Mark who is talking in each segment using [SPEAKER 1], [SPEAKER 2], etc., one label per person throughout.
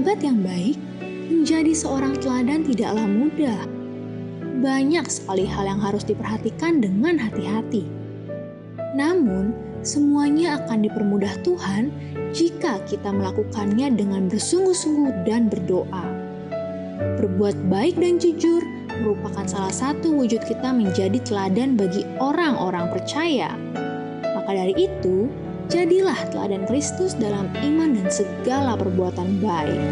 [SPEAKER 1] Sahabat yang baik, menjadi seorang teladan tidaklah mudah. Banyak sekali hal yang harus diperhatikan dengan hati-hati. Namun, semuanya akan dipermudah Tuhan jika kita melakukannya dengan bersungguh-sungguh dan berdoa. Berbuat baik dan jujur merupakan salah satu wujud kita menjadi teladan bagi orang-orang percaya. Maka dari itu, jadilah teladan Kristus dalam iman dan segala perbuatan baik.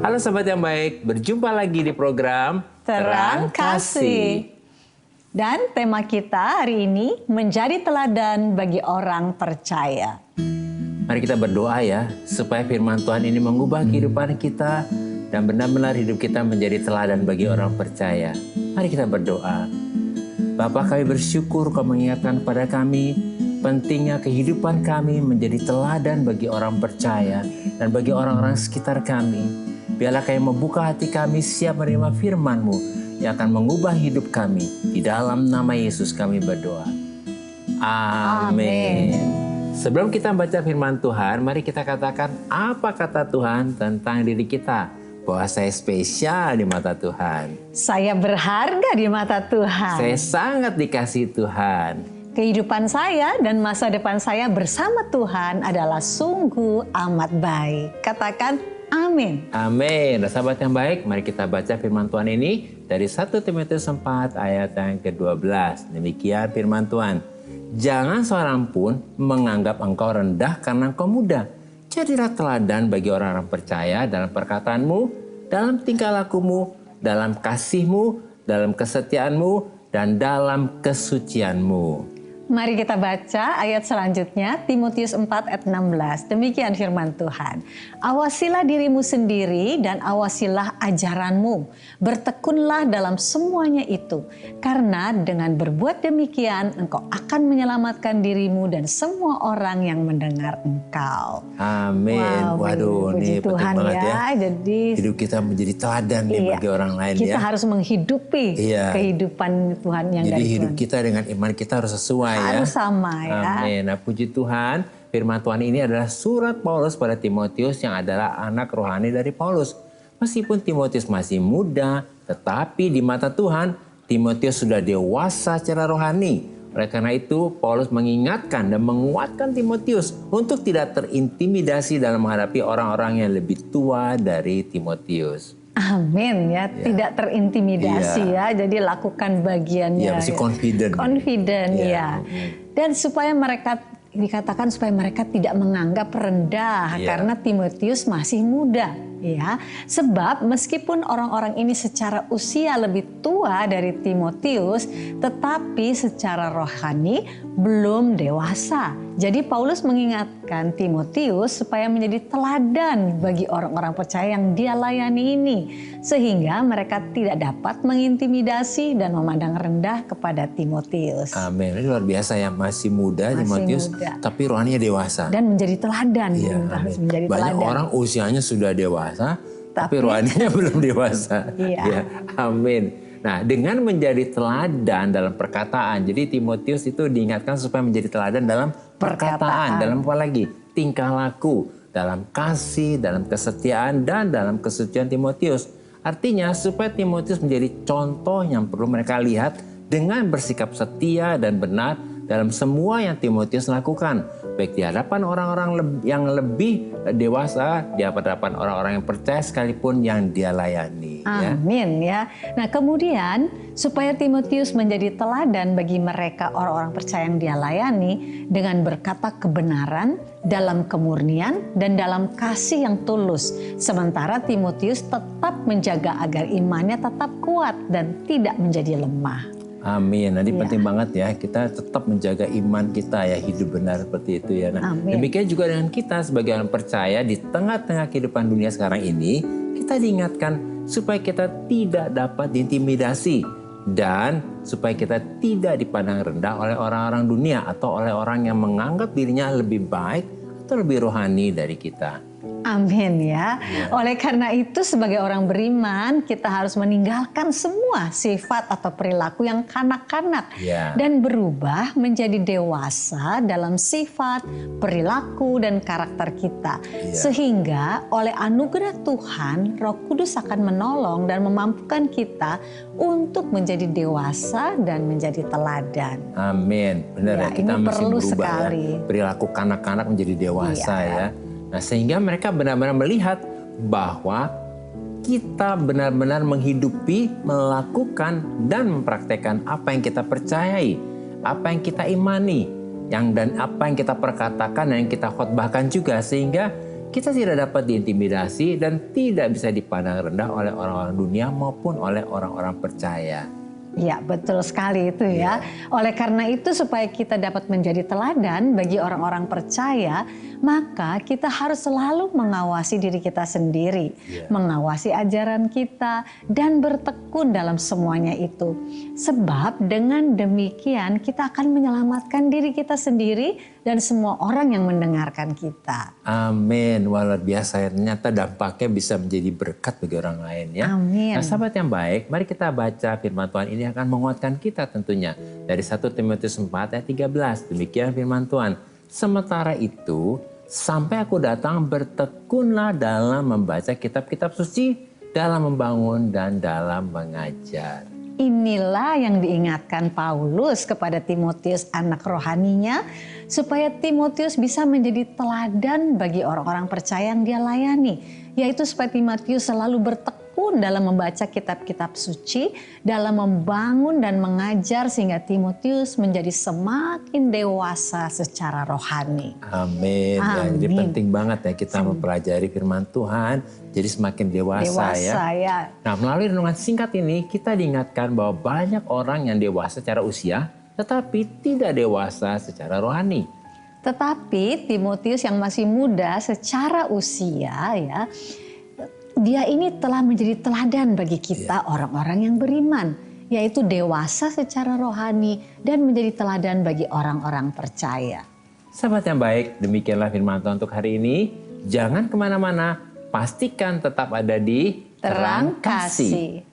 [SPEAKER 2] Halo sahabat yang baik, berjumpa lagi di program
[SPEAKER 3] Terang Kasih. Dan tema kita hari ini menjadi teladan bagi orang percaya.
[SPEAKER 2] Mari kita berdoa ya, supaya firman Tuhan ini mengubah kehidupan kita dan benar-benar hidup kita menjadi teladan bagi orang percaya. Mari kita berdoa. Bapa, kami bersyukur Kau mengingatkan kepada kami pentingnya kehidupan kami menjadi teladan bagi orang percaya dan bagi orang-orang sekitar kami. Biarlah kami membuka hati kami siap menerima firman-Mu yang akan mengubah hidup kami. Di dalam nama Yesus kami berdoa. Amin. Sebelum kita baca firman Tuhan, mari kita katakan apa kata Tuhan tentang diri kita. Bahwa saya spesial di mata Tuhan.
[SPEAKER 3] Saya berharga di mata Tuhan.
[SPEAKER 2] Saya sangat dikasihi Tuhan.
[SPEAKER 3] Kehidupan saya dan masa depan saya bersama Tuhan adalah sungguh amat baik. Katakan amin.
[SPEAKER 2] Amin. Dan sahabat yang baik, mari kita baca firman Tuhan ini dari 1 Timotius 4 ayat yang ke-12. Demikian firman Tuhan. Jangan seorang pun menganggap engkau rendah karena engkau muda. Jadilah teladan bagi orang-orang percaya dalam perkataanmu, dalam tingkah lakumu, dalam kasihmu, dalam kesetiaanmu, dan dalam kesucianmu.
[SPEAKER 3] Mari kita baca ayat selanjutnya, Timotius 4 ayat 16. Demikian firman Tuhan. Awasilah dirimu sendiri dan awasilah ajaranmu. Bertekunlah dalam semuanya itu. Karena dengan berbuat demikian, engkau akan menyelamatkan dirimu dan semua orang yang mendengar engkau.
[SPEAKER 2] Amin.
[SPEAKER 3] Wow,
[SPEAKER 2] waduh, ini penting
[SPEAKER 3] Tuhan
[SPEAKER 2] banget ya.
[SPEAKER 3] Jadi
[SPEAKER 2] hidup kita menjadi teladan nih bagi orang lain
[SPEAKER 3] kita
[SPEAKER 2] ya.
[SPEAKER 3] Kita harus menghidupi kehidupan Tuhan yang
[SPEAKER 2] jadi
[SPEAKER 3] dari
[SPEAKER 2] hidup
[SPEAKER 3] Tuhan.
[SPEAKER 2] Kita dengan iman kita harus sesuai
[SPEAKER 3] harus sama ya.
[SPEAKER 2] Amin. Nah, puji Tuhan, firman Tuhan ini adalah surat Paulus pada Timotius yang adalah anak rohani dari Paulus. Meskipun Timotius masih muda, tetapi di mata Tuhan, Timotius sudah dewasa secara rohani. Oleh karena itu, Paulus mengingatkan dan menguatkan Timotius untuk tidak terintimidasi dalam menghadapi orang-orang yang lebih tua dari Timotius.
[SPEAKER 3] Amin ya, tidak terintimidasi ya. Jadi lakukan bagiannya.
[SPEAKER 2] Ya, mesti confident.
[SPEAKER 3] Confident ya. Dan supaya mereka dikatakan supaya mereka tidak menganggap rendah karena Timotius masih muda. Ya, sebab meskipun orang-orang ini secara usia lebih tua dari Timotius, tetapi secara rohani belum dewasa. Jadi Paulus mengingatkan Timotius supaya menjadi teladan bagi orang-orang percaya yang dia layani ini. Sehingga mereka tidak dapat mengintimidasi dan memandang rendah kepada Timotius.
[SPEAKER 2] Amin. Ini luar biasa ya, masih muda Timotius, tapi rohaninya dewasa.
[SPEAKER 3] Dan menjadi teladan.
[SPEAKER 2] Harus menjadi banyak teladan. Orang usianya sudah dewasa, tapi rohaninya belum dewasa.
[SPEAKER 3] Iya.
[SPEAKER 2] Ya, amin. Nah, dengan menjadi teladan dalam perkataan, jadi Timotius itu diingatkan supaya menjadi teladan dalam perkataan. Dalam apa lagi? Tingkah laku, dalam kasih, dalam kesetiaan, dan dalam kesucian Timotius. Artinya supaya Timotius menjadi contoh yang perlu mereka lihat dengan bersikap setia dan benar dalam semua yang Timotius lakukan, baik di hadapan orang-orang yang lebih dewasa, di hadapan orang-orang yang percaya sekalipun yang dia layani.
[SPEAKER 3] Amin ya. Nah kemudian supaya Timotius menjadi teladan bagi mereka orang-orang percaya yang dia layani dengan berkata kebenaran dalam kemurnian dan dalam kasih yang tulus. Sementara Timotius tetap menjaga agar imannya tetap kuat dan tidak menjadi lemah.
[SPEAKER 2] Amin. Nanti penting banget ya kita tetap menjaga iman kita ya, hidup benar seperti itu ya. Nah, demikian juga dengan kita sebagai orang percaya di tengah-tengah kehidupan dunia sekarang ini, kita diingatkan supaya kita tidak dapat diintimidasi dan supaya kita tidak dipandang rendah oleh orang-orang dunia atau oleh orang yang menganggap dirinya lebih baik atau lebih rohani dari kita.
[SPEAKER 3] Amin ya. Oleh karena itu sebagai orang beriman kita harus meninggalkan semua sifat atau perilaku yang kanak-kanak dan berubah menjadi dewasa dalam sifat, perilaku dan karakter kita. Sehingga oleh anugerah Tuhan Roh Kudus akan menolong dan memampukan kita untuk menjadi dewasa dan menjadi teladan.
[SPEAKER 2] Amin. Benar ya, kita mesti berubah ya. Perilaku kanak-kanak menjadi dewasa ya. Nah, sehingga mereka benar-benar melihat bahwa kita benar-benar menghidupi, melakukan, dan mempraktekkan apa yang kita percayai, apa yang kita imani, dan apa yang kita perkatakan dan yang kita khotbahkan juga. Sehingga kita tidak dapat diintimidasi dan tidak bisa dipandang rendah oleh orang-orang dunia maupun oleh orang-orang percaya.
[SPEAKER 3] Ya, betul sekali itu ya. Oleh karena itu supaya kita dapat menjadi teladan bagi orang-orang percaya, maka kita harus selalu mengawasi diri kita sendiri, mengawasi ajaran kita dan bertekun dalam semuanya itu. Sebab dengan demikian kita akan menyelamatkan diri kita sendiri dan semua orang yang mendengarkan kita.
[SPEAKER 2] Amin. Wah, luar biasa ya. Ternyata dampaknya bisa menjadi berkat bagi orang lain ya.
[SPEAKER 3] Amin.
[SPEAKER 2] Nah, sahabat yang baik, mari kita baca firman Tuhan ini akan menguatkan kita tentunya. Dari 1 Timotius 4 ayat 13. Demikian firman Tuhan. Sementara itu, sampai aku datang bertekunlah dalam membaca kitab-kitab suci, dalam membangun dan dalam mengajar.
[SPEAKER 3] Inilah yang diingatkan Paulus kepada Timotius anak rohaninya, supaya Timotius bisa menjadi teladan bagi orang-orang percaya yang dia layani, yaitu supaya Timotius selalu bertekun dalam membaca kitab-kitab suci, dalam membangun dan mengajar sehingga Timotius menjadi semakin dewasa secara rohani.
[SPEAKER 2] Amin. Ya, jadi penting banget ya kita mempelajari firman Tuhan, jadi semakin dewasa ya. Nah, melalui renungan singkat ini kita diingatkan bahwa banyak orang yang dewasa secara usia tetapi tidak dewasa secara rohani.
[SPEAKER 3] Tetapi Timotius yang masih muda secara usia ya, dia ini telah menjadi teladan bagi kita orang-orang yang beriman, yaitu dewasa secara rohani dan menjadi teladan bagi orang-orang percaya.
[SPEAKER 2] Sahabat yang baik, demikianlah firman Tuhan untuk hari ini. Jangan kemana-mana, pastikan tetap ada di Terang Kasih.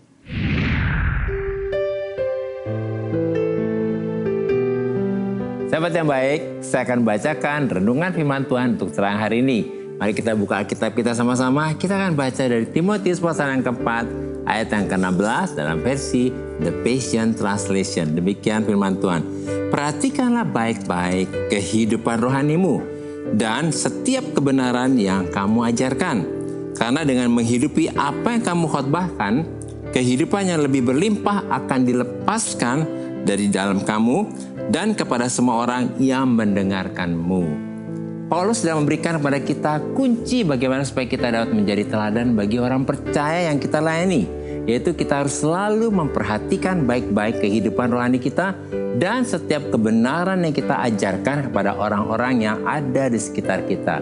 [SPEAKER 2] Sahabat yang baik, saya akan bacakan renungan firman Tuhan untuk terang hari ini. Mari kita buka Alkitab kita sama-sama. Kita akan baca dari Timotius pasal yang keempat, ayat yang ke-16 dalam versi The Passion Translation. Demikian firman Tuhan. Perhatikanlah baik-baik kehidupan rohanimu dan setiap kebenaran yang kamu ajarkan. Karena dengan menghidupi apa yang kamu khotbahkan, kehidupan yang lebih berlimpah akan dilepaskan dari dalam kamu dan kepada semua orang yang mendengarkanmu. Paulus sudah memberikan kepada kita kunci bagaimana supaya kita dapat menjadi teladan bagi orang percaya yang kita layani. Yaitu kita harus selalu memperhatikan baik-baik kehidupan rohani kita dan setiap kebenaran yang kita ajarkan kepada orang-orang yang ada di sekitar kita.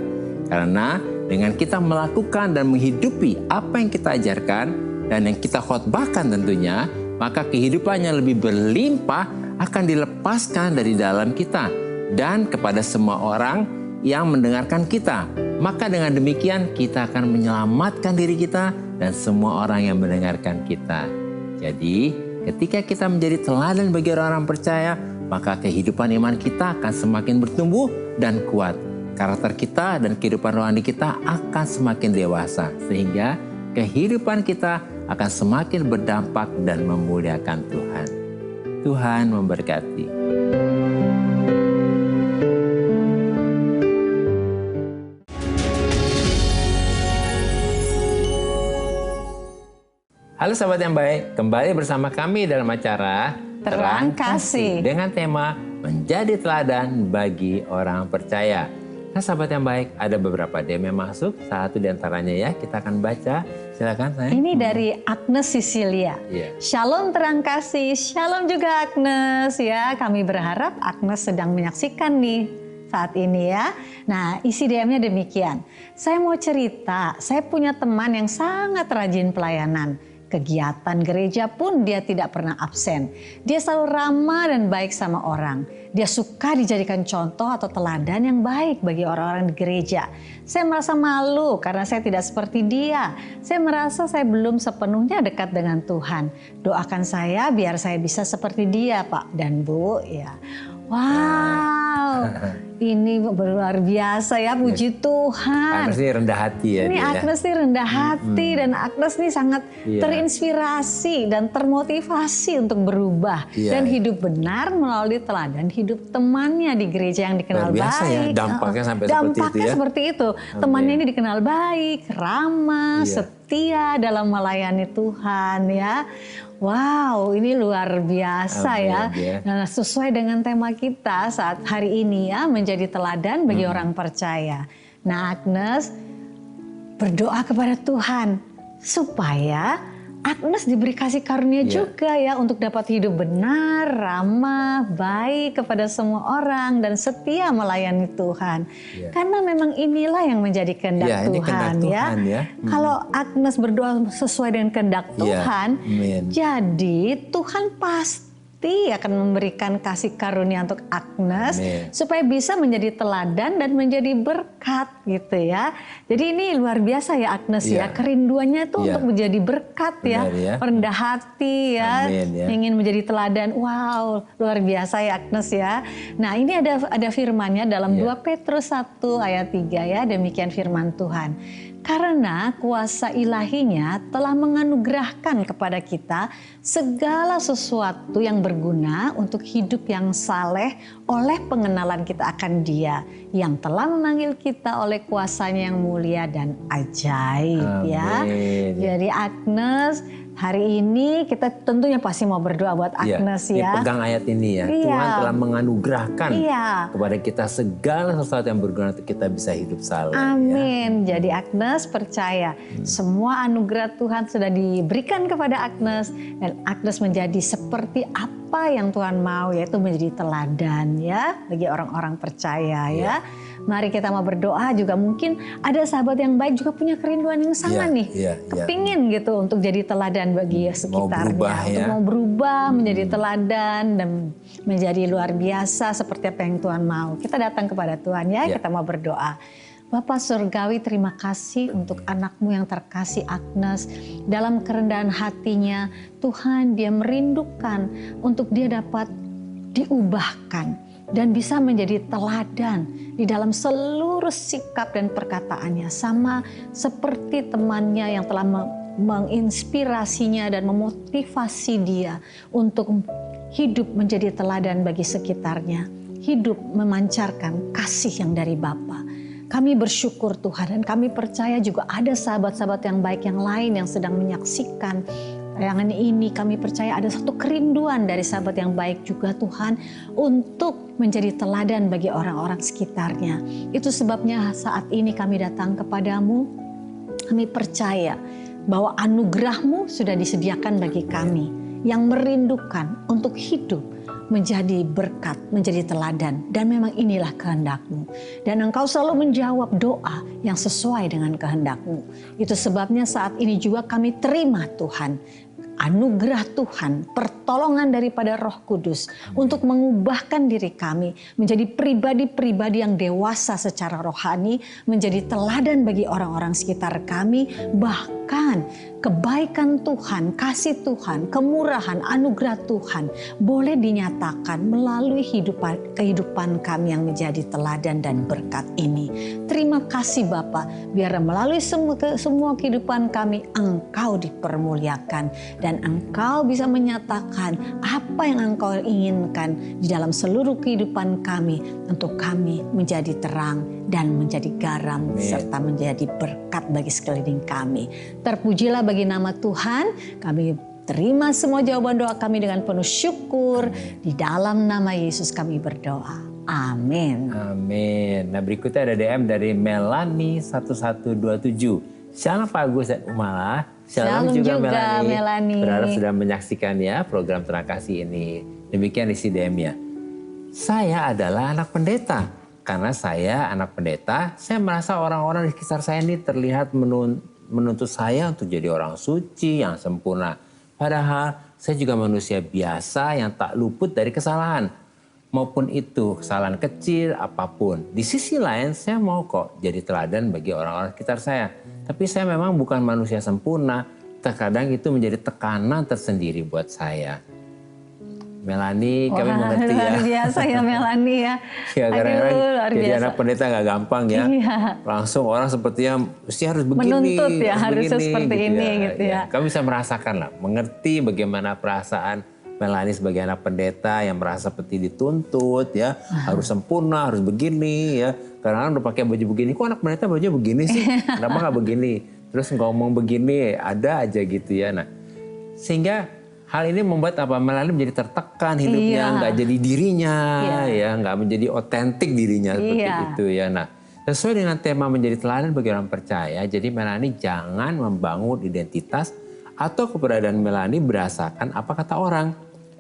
[SPEAKER 2] Karena dengan kita melakukan dan menghidupi apa yang kita ajarkan dan yang kita khotbahkan tentunya, maka kehidupan yang lebih berlimpah akan dilepaskan dari dalam kita dan kepada semua orang yang mendengarkan kita. Maka dengan demikian kita akan menyelamatkan diri kita dan semua orang yang mendengarkan kita. Jadi Ketika kita menjadi teladan bagi orang-orang percaya, maka kehidupan iman kita akan semakin bertumbuh dan kuat. Karakter kita dan kehidupan rohani kita akan semakin dewasa, sehingga kehidupan kita akan semakin berdampak dan memuliakan Tuhan. Tuhan memberkati. Halo sahabat yang baik, kembali bersama kami dalam acara
[SPEAKER 3] Terang Kasih
[SPEAKER 2] dengan tema menjadi teladan bagi orang percaya. Nah sahabat yang baik, ada beberapa DM yang masuk, satu diantaranya ya kita akan baca. Silakan sayang.
[SPEAKER 3] Ini dari Agnes Sisilia. Shalom Terang Kasih, shalom juga Agnes ya. Kami berharap Agnes sedang menyaksikan nih saat ini ya. Nah isi DM-nya demikian. Saya mau cerita, saya punya teman yang sangat rajin pelayanan. Kegiatan gereja pun dia tidak pernah absen. Dia selalu ramah dan baik sama orang. Dia suka dijadikan contoh atau teladan yang baik bagi orang-orang di gereja. Saya merasa malu karena saya tidak seperti dia. Saya merasa saya belum sepenuhnya dekat dengan Tuhan. Doakan saya biar saya bisa seperti dia, Pak dan Bu. Ya. Wow, ini luar biasa ya, puji Tuhan.
[SPEAKER 2] Agnes ini rendah hati ya.
[SPEAKER 3] Ini Agnes ini rendah hati dan Agnes ini sangat terinspirasi dan termotivasi untuk berubah dan hidup benar melalui teladan hidup temannya di gereja yang dikenal
[SPEAKER 2] luar biasa
[SPEAKER 3] baik.
[SPEAKER 2] Ya, dampaknya sampai
[SPEAKER 3] seperti itu. Temannya ini dikenal baik, ramah, setia dalam melayani Tuhan ya. Wow, ini luar biasa ya. Nah, sesuai dengan tema kita saat hari ini ya, menjadi teladan bagi orang percaya. Nah, Agnes berdoa kepada Tuhan supaya Agnes diberi kasih karunia juga ya untuk dapat hidup benar, ramah, baik kepada semua orang dan setia melayani Tuhan. Karena memang inilah yang menjadi kehendak Tuhan ya. Kalau Agnes berdoa sesuai dengan kehendak Tuhan, jadi Tuhan pasti akan memberikan kasih karunia untuk Agnes supaya bisa menjadi teladan dan menjadi berkat gitu ya. Jadi ini luar biasa ya Agnes ya, kerinduannya itu untuk menjadi berkat ya, rendah hati ya, ingin menjadi teladan. Wow, luar biasa ya Agnes ya. Nah, ini ada firman-Nya dalam 2 Petrus 1 ayat 3 ya, demikian firman Tuhan. Karena kuasa ilahinya telah menganugerahkan kepada kita segala sesuatu yang berguna untuk hidup yang saleh oleh pengenalan kita akan Dia yang telah memanggil kita oleh kuasanya yang mulia dan ajaib. Ya. Jadi Agnes, hari ini kita tentunya pasti mau berdoa buat Agnes ya.
[SPEAKER 2] Pegang ayat ini ya. Tuhan telah menganugerahkan kepada kita segala sesuatu yang berguna untuk kita bisa hidup saleh.
[SPEAKER 3] Amin. Jadi Agnes percaya semua anugerah Tuhan sudah diberikan kepada Agnes dan Agnes menjadi seperti apa yang Tuhan mau, yaitu menjadi teladan ya bagi orang-orang percaya ya. Mari kita mau berdoa juga, mungkin ada sahabat yang baik juga punya kerinduan yang sama nih. Kepingin gitu untuk jadi teladan bagi sekitarnya. Untuk mau berubah menjadi teladan dan menjadi luar biasa seperti apa yang Tuhan mau. Kita datang kepada Tuhan ya, kita mau berdoa. Bapa Surgawi, terima kasih untuk anak-Mu yang terkasih Agnes. Dalam kerendahan hatinya, Tuhan dia merindukan untuk dia dapat diubahkan dan bisa menjadi teladan di dalam seluruh sikap dan perkataannya. Sama seperti temannya yang telah menginspirasinya dan memotivasi dia untuk hidup menjadi teladan bagi sekitarnya. Hidup memancarkan kasih yang dari Bapa. Kami bersyukur Tuhan dan kami percaya juga ada sahabat-sahabat yang baik yang lain yang sedang menyaksikan tayangan ini. Kami percaya ada satu kerinduan dari sahabat yang baik juga Tuhan untuk menjadi teladan bagi orang-orang sekitarnya. Itu sebabnya saat ini kami datang kepadamu. Kami percaya bahwa anugerah-Mu sudah disediakan bagi kami yang merindukan untuk hidup menjadi berkat, menjadi teladan. Dan memang inilah kehendak-Mu. Dan Engkau selalu menjawab doa yang sesuai dengan kehendak-Mu. Itu sebabnya saat ini juga kami terima Tuhan anugerah Tuhan, pertolongan daripada Roh Kudus untuk mengubahkan diri kami menjadi pribadi-pribadi yang dewasa secara rohani, menjadi teladan bagi orang-orang sekitar kami, bahkan kebaikan Tuhan, kasih Tuhan, kemurahan, anugerah Tuhan boleh dinyatakan melalui kehidupan kami yang menjadi teladan dan berkat ini. Terima kasih Bapa, biar melalui semua kehidupan kami Engkau dipermuliakan dan Engkau bisa menyatakan apa yang Engkau inginkan di dalam seluruh kehidupan kami untuk kami menjadi terang dan menjadi garam serta menjadi berkat bagi sekeliling kami. Terpujilah bagi nama Tuhan. Kami terima semua jawaban doa kami dengan penuh syukur. Di dalam nama Yesus kami berdoa. Amin.
[SPEAKER 2] Amin. Nah, berikutnya ada DM dari Melani 1127. Shalom Pak Agus dan Umala.
[SPEAKER 3] Shalom juga Melani.
[SPEAKER 2] Berharap sudah menyaksikan ya program Terang Kasih ini. Demikian isi DM-nya. Saya adalah anak pendeta. Karena saya anak pendeta, saya merasa orang-orang di sekitar saya ini terlihat menuntut saya untuk jadi orang suci yang sempurna. Padahal saya juga manusia biasa yang tak luput dari kesalahan. Maupun itu kesalahan kecil apapun. Di sisi lain saya mau kok jadi teladan bagi orang-orang sekitar saya. Tapi saya memang bukan manusia sempurna. Terkadang itu menjadi tekanan tersendiri buat saya. Melani, kami mengerti ya.
[SPEAKER 3] Luar biasa ya Melani ya.
[SPEAKER 2] Ya, kadang-kadang jadi
[SPEAKER 3] biasa.
[SPEAKER 2] anak pendeta gak gampang ya.
[SPEAKER 3] Iya.
[SPEAKER 2] Langsung orang sepertinya mesti harus begini.
[SPEAKER 3] Menuntut ya, harus
[SPEAKER 2] begini,
[SPEAKER 3] seperti
[SPEAKER 2] gitu
[SPEAKER 3] ini
[SPEAKER 2] ya.
[SPEAKER 3] gitu ya.
[SPEAKER 2] Kami bisa merasakan lah, mengerti bagaimana perasaan Melani sebagai anak pendeta yang merasa seperti dituntut ya. Harus sempurna, harus begini ya. Kadang-kadang udah pakai baju begini, kok anak pendeta bajunya begini sih? Kenapa gak begini? Terus ngomong begini, ada aja gitu ya. Nah, sehingga hal ini membuat Melani menjadi tertekan hidupnya, nggak jadi dirinya, ya nggak menjadi otentik dirinya seperti itu ya. Nah, sesuai dengan tema menjadi teladan bagi orang percaya, jadi Melani jangan membangun identitas atau keberadaan Melani berdasarkan apa kata orang.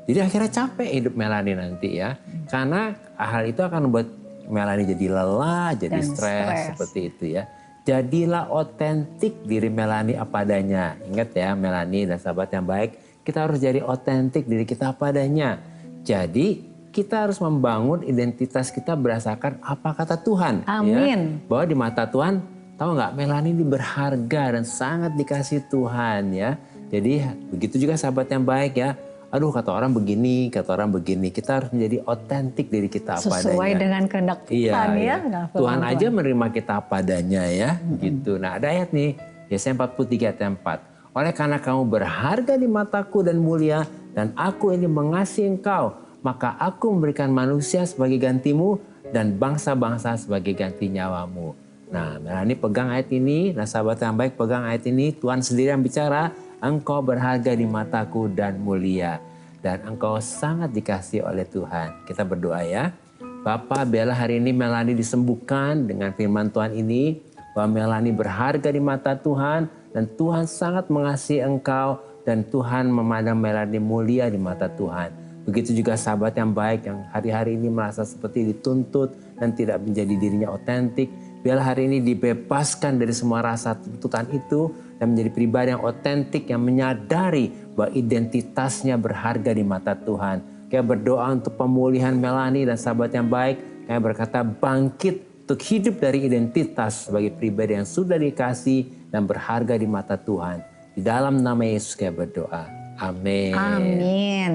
[SPEAKER 2] Jadi akhirnya capek hidup Melani nanti ya, karena hal itu akan membuat Melani jadi lelah, jadi stres seperti itu ya. Jadilah otentik diri Melani apa adanya. Ingat ya Melani dan sahabat yang baik. Kita harus jadi otentik diri kita padanya. Jadi kita harus membangun identitas kita berdasarkan apa kata Tuhan.
[SPEAKER 3] Amin.
[SPEAKER 2] Ya. Bahwa di mata Tuhan, tahu nggak, Melani ini berharga dan sangat dikasih Tuhan ya. Jadi begitu juga sahabat yang baik ya. Aduh kata orang begini, kata orang begini. Kita harus menjadi otentik diri kita apa adanya.
[SPEAKER 3] Sesuai dengan kehendak Tuhan ya.
[SPEAKER 2] Tuhan aja menerima kita apa adanya ya. Gitu. Nah ada ayat nih, Yesaya 43 ayat 4. Oleh karena kamu berharga di mataku dan mulia, dan aku ini mengasihi engkau, maka aku memberikan manusia sebagai gantimu dan bangsa-bangsa sebagai ganti nyawamu. Nah, Melani pegang ayat ini, nah sahabat yang baik pegang ayat ini, Tuhan sendiri yang bicara, engkau berharga di mataku dan mulia, dan engkau sangat dikasihi oleh Tuhan. Kita berdoa ya. Bapa, biarlah hari ini Melani disembuhkan dengan firman Tuhan ini, bahwa Melani berharga di mata Tuhan, dan Tuhan sangat mengasihi engkau, dan Tuhan memandang Melani mulia di mata Tuhan. Begitu juga sahabat yang baik yang hari-hari ini merasa seperti dituntut dan tidak menjadi dirinya otentik. Biarlah hari ini dibebaskan dari semua rasa tuntutan itu dan menjadi pribadi yang otentik yang menyadari bahwa identitasnya berharga di mata Tuhan. Kami berdoa untuk pemulihan Melani dan sahabat yang baik. Kami berkata bangkit untuk hidup dari identitas sebagai pribadi yang sudah dikasih dan berharga di mata Tuhan. Di dalam nama Yesus kami berdoa. Amin.
[SPEAKER 3] Amin.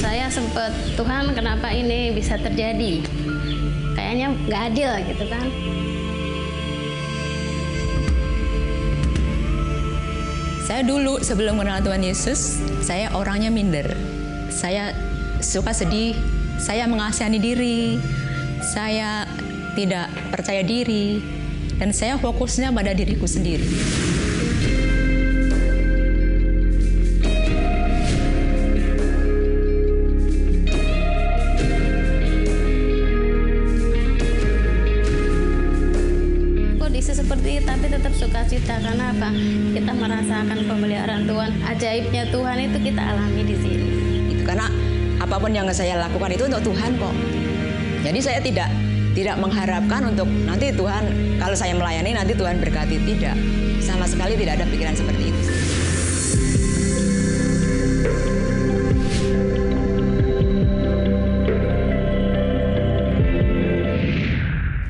[SPEAKER 4] Saya sempat, Tuhan kenapa ini bisa terjadi? Kayaknya nggak adil gitu kan.
[SPEAKER 5] Saya dulu sebelum kenal Tuhan Yesus, saya orangnya minder. Saya suka sedih, saya mengasihani diri, saya tidak percaya diri, dan saya fokusnya pada diriku sendiri.
[SPEAKER 4] Seperti itu, tapi tetap sukacita. Karena apa? Kita merasakan pemeliharaan Tuhan, ajaibnya Tuhan itu kita alami di sini.
[SPEAKER 5] Karena apapun yang saya lakukan itu untuk Tuhan kok. Jadi saya tidak mengharapkan untuk nanti Tuhan, kalau saya melayani nanti Tuhan berkati. Tidak, sama sekali tidak ada pikiran seperti itu.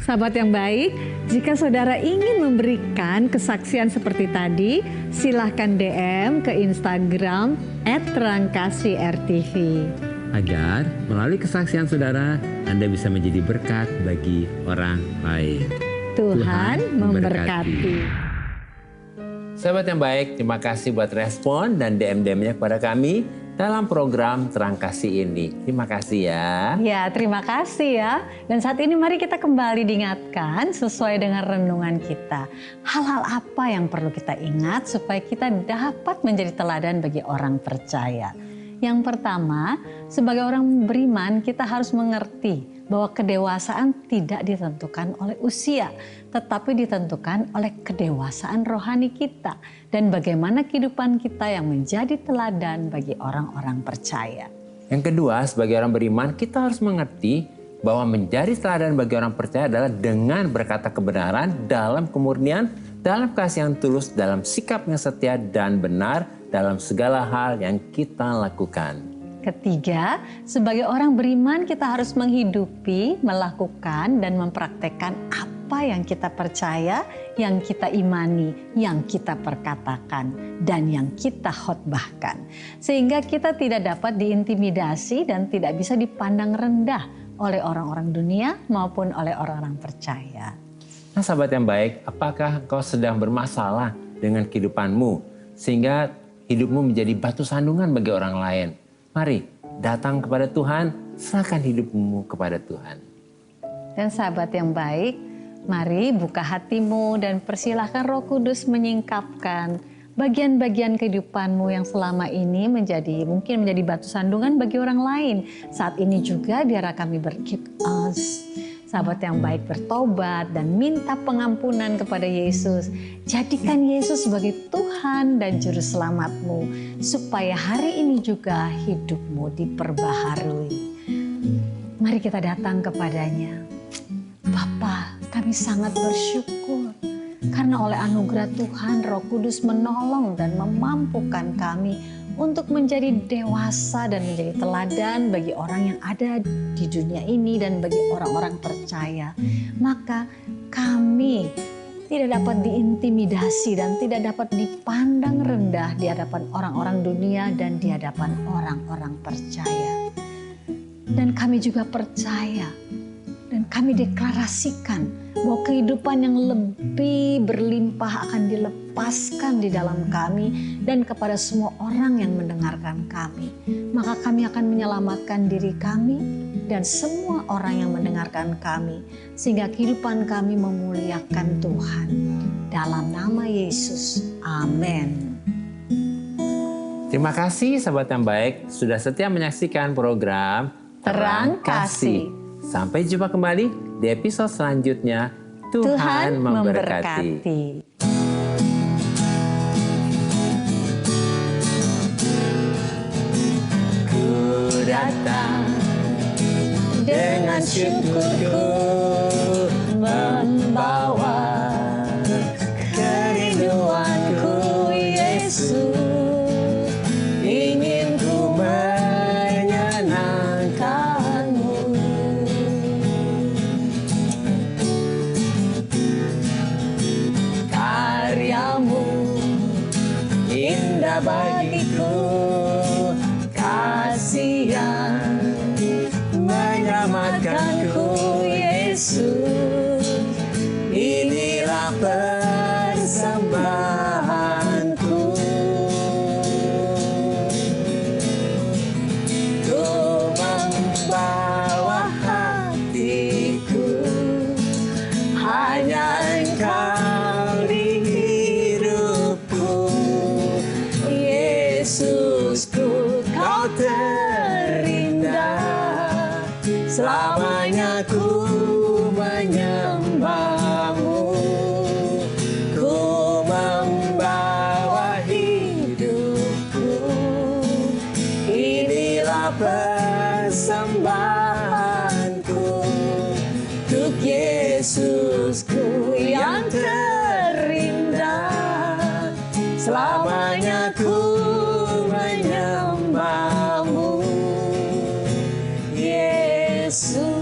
[SPEAKER 3] Sahabat yang baik, jika saudara ingin memberikan kesaksian seperti tadi, silahkan DM ke Instagram @terangkasih_RTV.
[SPEAKER 2] Agar melalui kesaksian saudara, Anda bisa menjadi berkat bagi orang lain.
[SPEAKER 3] Tuhan memberkati.
[SPEAKER 2] Sahabat yang baik, terima kasih buat respon dan DM-DM-nya kepada kami dalam program Terang Kasih ini. Terima kasih ya.
[SPEAKER 3] Ya, terima kasih ya. Dan saat ini mari kita kembali diingatkan sesuai dengan renungan kita. Hal-hal apa yang perlu kita ingat supaya kita dapat menjadi teladan bagi orang percaya. Yang pertama, sebagai orang beriman kita harus mengerti bahwa kedewasaan tidak ditentukan oleh usia, tetapi ditentukan oleh kedewasaan rohani kita dan bagaimana kehidupan kita yang menjadi teladan bagi orang-orang percaya.
[SPEAKER 2] Yang kedua, sebagai orang beriman kita harus mengerti bahwa menjadi teladan bagi orang percaya adalah dengan berkata kebenaran dalam kemurnian, dalam kasih yang tulus, dalam sikap yang setia dan benar dalam segala hal yang kita lakukan.
[SPEAKER 3] Ketiga, sebagai orang beriman kita harus menghidupi, melakukan, dan mempraktekkan apa yang kita percaya, yang kita imani, yang kita perkatakan, dan yang kita khotbahkan. Sehingga kita tidak dapat diintimidasi dan tidak bisa dipandang rendah oleh orang-orang dunia maupun oleh orang-orang percaya.
[SPEAKER 2] Nah sahabat yang baik, apakah kau sedang bermasalah dengan kehidupanmu sehingga hidupmu menjadi batu sandungan bagi orang lain? Mari datang kepada Tuhan, serahkan hidupmu kepada Tuhan.
[SPEAKER 3] Dan sahabat yang baik, mari buka hatimu dan persilahkan Roh Kudus menyingkapkan bagian-bagian kehidupanmu yang selama ini mungkin menjadi batu sandungan bagi orang lain. Saat ini juga biarlah kami sahabat yang baik bertobat dan minta pengampunan kepada Yesus. Jadikan Yesus sebagai Tuhan dan Juru Selamatmu, supaya hari ini juga hidupmu diperbaharui. Mari kita datang kepadanya. Bapa, kami sangat bersyukur karena oleh anugerah Tuhan Roh Kudus menolong dan memampukan kami untuk menjadi dewasa dan menjadi teladan bagi orang yang ada di dunia ini dan bagi orang-orang percaya. Maka kami tidak dapat diintimidasi dan tidak dapat dipandang rendah di hadapan orang-orang dunia dan di hadapan orang-orang percaya. Dan kami juga percaya dan kami deklarasikan bahwa kehidupan yang lebih berlimpah akan dilepaskan di dalam kami dan kepada semua orang yang mendengarkan kami. Maka kami akan menyelamatkan diri kami dan semua orang yang mendengarkan kami, sehingga kehidupan kami memuliakan Tuhan. Dalam nama Yesus, amin.
[SPEAKER 2] Terima kasih sahabat yang baik sudah setia menyaksikan program
[SPEAKER 3] Terang Kasih.
[SPEAKER 2] Sampai jumpa kembali di episode selanjutnya. Tuhan memberkati. Ku datang dengan syukurku membawa kerinduanku Yesus. Ingin ku menyenangkanmu. Karyamu indah bagiku, kasih yang menyelamatkanku Yesus. Inilah persembahanku. Ku membawa hatiku, hanya Engkau di hidupku. Yesusku, Kau terindah. Selamanya ku menyembahmu. Ku membawa hidupku. Inilah persembahanku. selamanya ku menyembahmu, Yesus.